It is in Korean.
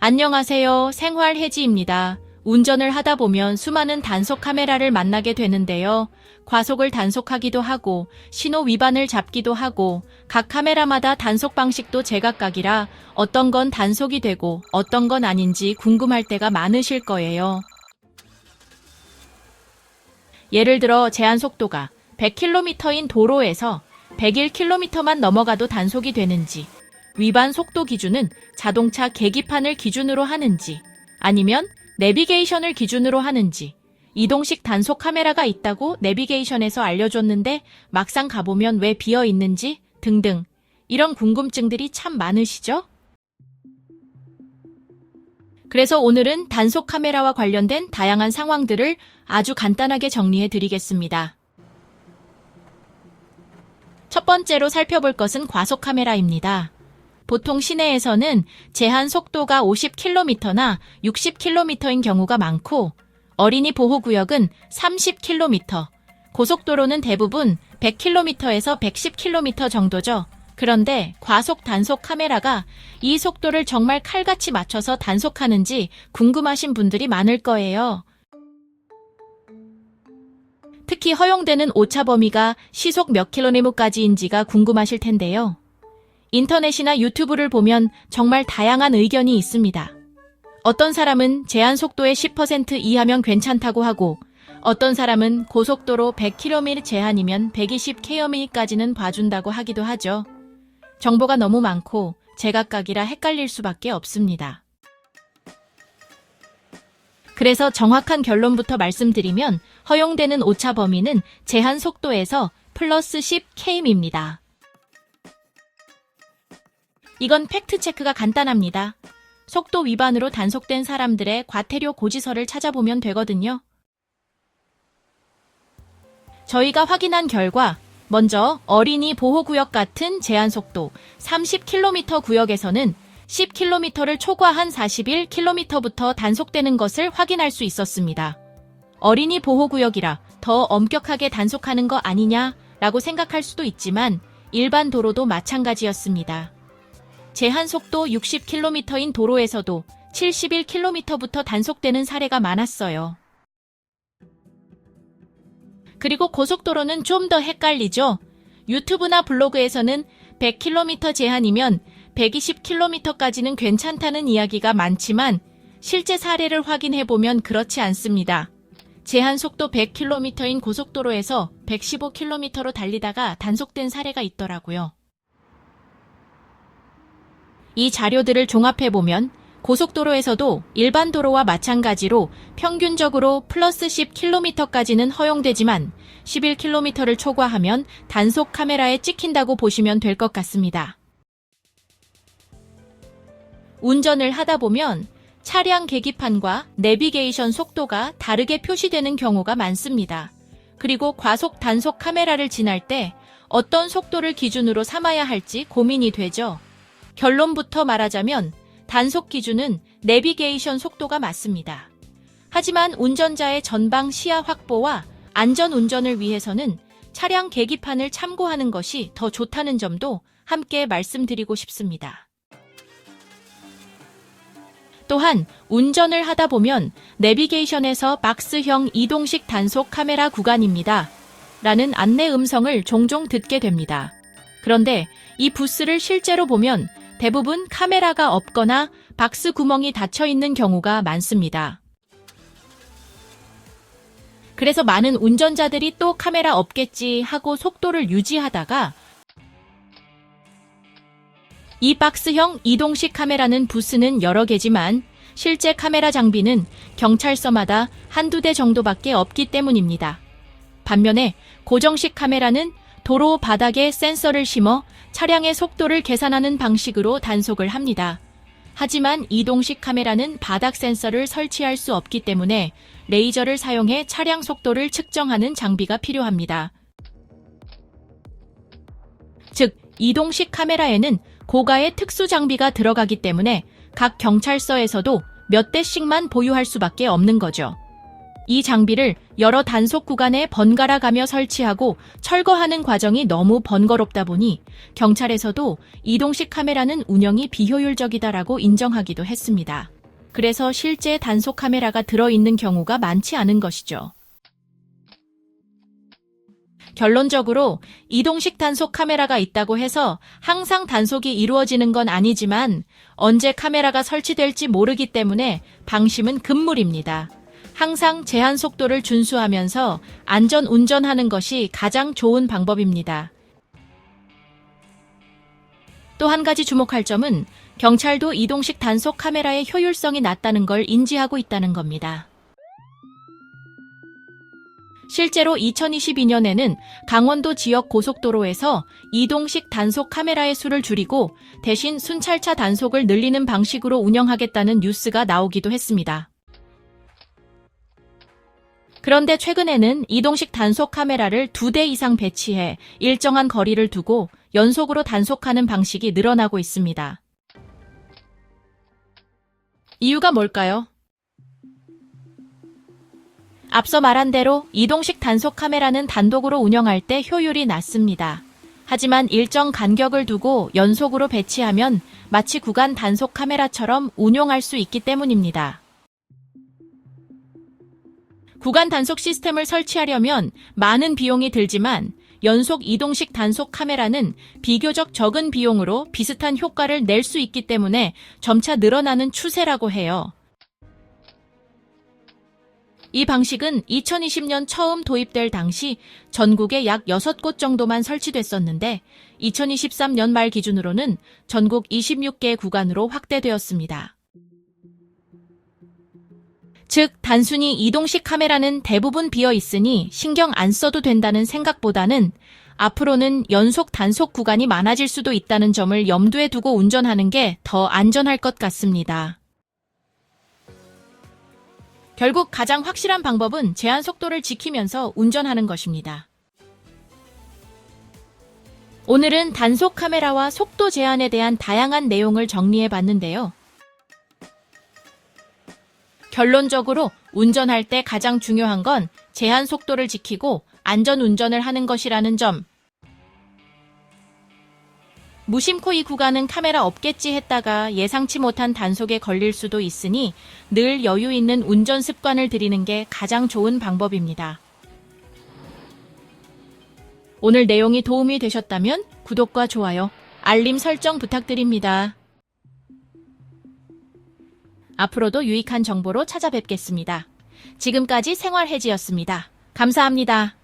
안녕하세요. 생활해지입니다. 운전을 하다 보면 수많은 단속 카메라를 만나게 되는데요. 과속을 단속하기도 하고 신호 위반을 잡기도 하고 각 카메라마다 단속 방식도 제각각이라 어떤 건 단속이 되고 어떤 건 아닌지 궁금할 때가 많으실 거예요. 예를 들어 제한 속도가 100km인 도로에서 101km만 넘어가도 단속이 되는지, 위반 속도 기준은 자동차 계기판을 기준으로 하는지, 아니면 내비게이션을 기준으로 하는지, 이동식 단속 카메라가 있다고 내비게이션에서 알려줬는데 막상 가보면 왜 비어 있는지 등등 이런 궁금증들이 참 많으시죠? 그래서 오늘은 단속 카메라와 관련된 다양한 상황들을 아주 간단하게 정리해 드리겠습니다. 첫 번째로 살펴볼 것은 과속 카메라입니다. 보통 시내에서는 제한 속도가 50km나 60km인 경우가 많고 어린이 보호구역은 30km, 고속도로는 대부분 100km에서 110km 정도죠. 그런데 과속 단속 카메라가 이 속도를 정말 칼같이 맞춰서 단속하는지 궁금하신 분들이 많을 거예요. 특히 허용되는 오차 범위가 시속 몇 km까지인지가 궁금하실 텐데요. 인터넷이나 유튜브를 보면 정말 다양한 의견이 있습니다. 어떤 사람은 제한 속도의 10% 이하면 괜찮다고 하고 어떤 사람은 고속도로 100km 제한이면 120km까지는 봐준다고 하기도 하죠. 정보가 너무 많고 제각각이라 헷갈릴 수밖에 없습니다. 그래서 정확한 결론부터 말씀드리면 허용되는 오차 범위는 제한 속도에서 플러스 10km입니다. 이건 팩트체크가 간단합니다. 속도 위반으로 단속된 사람들의 과태료 고지서를 찾아보면 되거든요. 저희가 확인한 결과 먼저 어린이 보호구역 같은 제한속도 30km 구역에서는 10km를 초과한 41km부터 단속되는 것을 확인할 수 있었습니다. 어린이 보호구역이라 더 엄격하게 단속하는 거 아니냐라고 생각할 수도 있지만 일반 도로도 마찬가지였습니다. 제한속도 60km인 도로에서도 71km부터 단속되는 사례가 많았어요. 그리고 고속도로는 좀 더 헷갈리죠? 유튜브나 블로그에서는 100km 제한이면 120km까지는 괜찮다는 이야기가 많지만 실제 사례를 확인해보면 그렇지 않습니다. 제한속도 100km인 고속도로에서 115km로 달리다가 단속된 사례가 있더라고요. 이 자료들을 종합해보면 고속도로에서도 일반 도로와 마찬가지로 평균적으로 플러스 10km까지는 허용되지만 11km를 초과하면 단속 카메라에 찍힌다고 보시면 될 것 같습니다. 운전을 하다 보면 차량 계기판과 내비게이션 속도가 다르게 표시되는 경우가 많습니다. 그리고 과속 단속 카메라를 지날 때 어떤 속도를 기준으로 삼아야 할지 고민이 되죠. 결론부터 말하자면 단속 기준은 내비게이션 속도가 맞습니다. 하지만 운전자의 전방 시야 확보와 안전 운전을 위해서는 차량 계기판을 참고하는 것이 더 좋다는 점도 함께 말씀드리고 싶습니다. 또한 운전을 하다 보면 내비게이션에서 박스형 이동식 단속 카메라 구간입니다. 라는 안내 음성을 종종 듣게 됩니다. 그런데 이 부스를 실제로 보면 대부분 카메라가 없거나 박스 구멍이 닫혀 있는 경우가 많습니다. 그래서 많은 운전자들이 또 카메라 없겠지 하고 속도를 유지하다가 이 박스형 이동식 카메라는 부스는 여러 개지만 실제 카메라 장비는 경찰서마다 한두 대 정도밖에 없기 때문입니다. 반면에 고정식 카메라는 도로 바닥에 센서를 심어 차량의 속도를 계산하는 방식으로 단속을 합니다. 하지만 이동식 카메라는 바닥 센서를 설치할 수 없기 때문에 레이저를 사용해 차량 속도를 측정하는 장비가 필요합니다. 즉, 이동식 카메라에는 고가의 특수 장비가 들어가기 때문에 각 경찰서에서도 몇 대씩만 보유할 수밖에 없는 거죠. 이 장비를 여러 단속 구간에 번갈아 가며 설치하고 철거하는 과정이 너무 번거롭다 보니 경찰에서도 이동식 카메라는 운영이 비효율적이다라고 인정하기도 했습니다. 그래서 실제 단속 카메라가 들어있는 경우가 많지 않은 것이죠. 결론적으로 이동식 단속 카메라가 있다고 해서 항상 단속이 이루어지는 건 아니지만 언제 카메라가 설치될지 모르기 때문에 방심은 금물입니다. 항상 제한 속도를 준수하면서 안전 운전하는 것이 가장 좋은 방법입니다. 또 한 가지 주목할 점은 경찰도 이동식 단속 카메라의 효율성이 낮다는 걸 인지하고 있다는 겁니다. 실제로 2022년에는 강원도 지역 고속도로에서 이동식 단속 카메라의 수를 줄이고 대신 순찰차 단속을 늘리는 방식으로 운영하겠다는 뉴스가 나오기도 했습니다. 그런데 최근에는 이동식 단속 카메라를 2대 이상 배치해 일정한 거리를 두고 연속으로 단속하는 방식이 늘어나고 있습니다. 이유가 뭘까요? 앞서 말한 대로 이동식 단속 카메라는 단독으로 운영할 때 효율이 낮습니다. 하지만 일정 간격을 두고 연속으로 배치하면 마치 구간 단속 카메라처럼 운용할 수 있기 때문입니다. 구간 단속 시스템을 설치하려면 많은 비용이 들지만 연속 이동식 단속 카메라는 비교적 적은 비용으로 비슷한 효과를 낼 수 있기 때문에 점차 늘어나는 추세라고 해요. 이 방식은 2020년 처음 도입될 당시 전국에 약 6곳 정도만 설치됐었는데 2023년 말 기준으로는 전국 26개 구간으로 확대되었습니다. 즉, 단순히 이동식 카메라는 대부분 비어 있으니 신경 안 써도 된다는 생각보다는 앞으로는 연속 단속 구간이 많아질 수도 있다는 점을 염두에 두고 운전하는 게 더 안전할 것 같습니다. 결국 가장 확실한 방법은 제한 속도를 지키면서 운전하는 것입니다. 오늘은 단속 카메라와 속도 제한에 대한 다양한 내용을 정리해 봤는데요. 결론적으로 운전할 때 가장 중요한 건 제한 속도를 지키고 안전 운전을 하는 것이라는 점. 무심코 이 구간은 카메라 없겠지 했다가 예상치 못한 단속에 걸릴 수도 있으니 늘 여유 있는 운전 습관을 들이는 게 가장 좋은 방법입니다. 오늘 내용이 도움이 되셨다면 구독과 좋아요, 알림 설정 부탁드립니다. 앞으로도 유익한 정보로 찾아뵙겠습니다. 지금까지 생활해지였습니다. 감사합니다.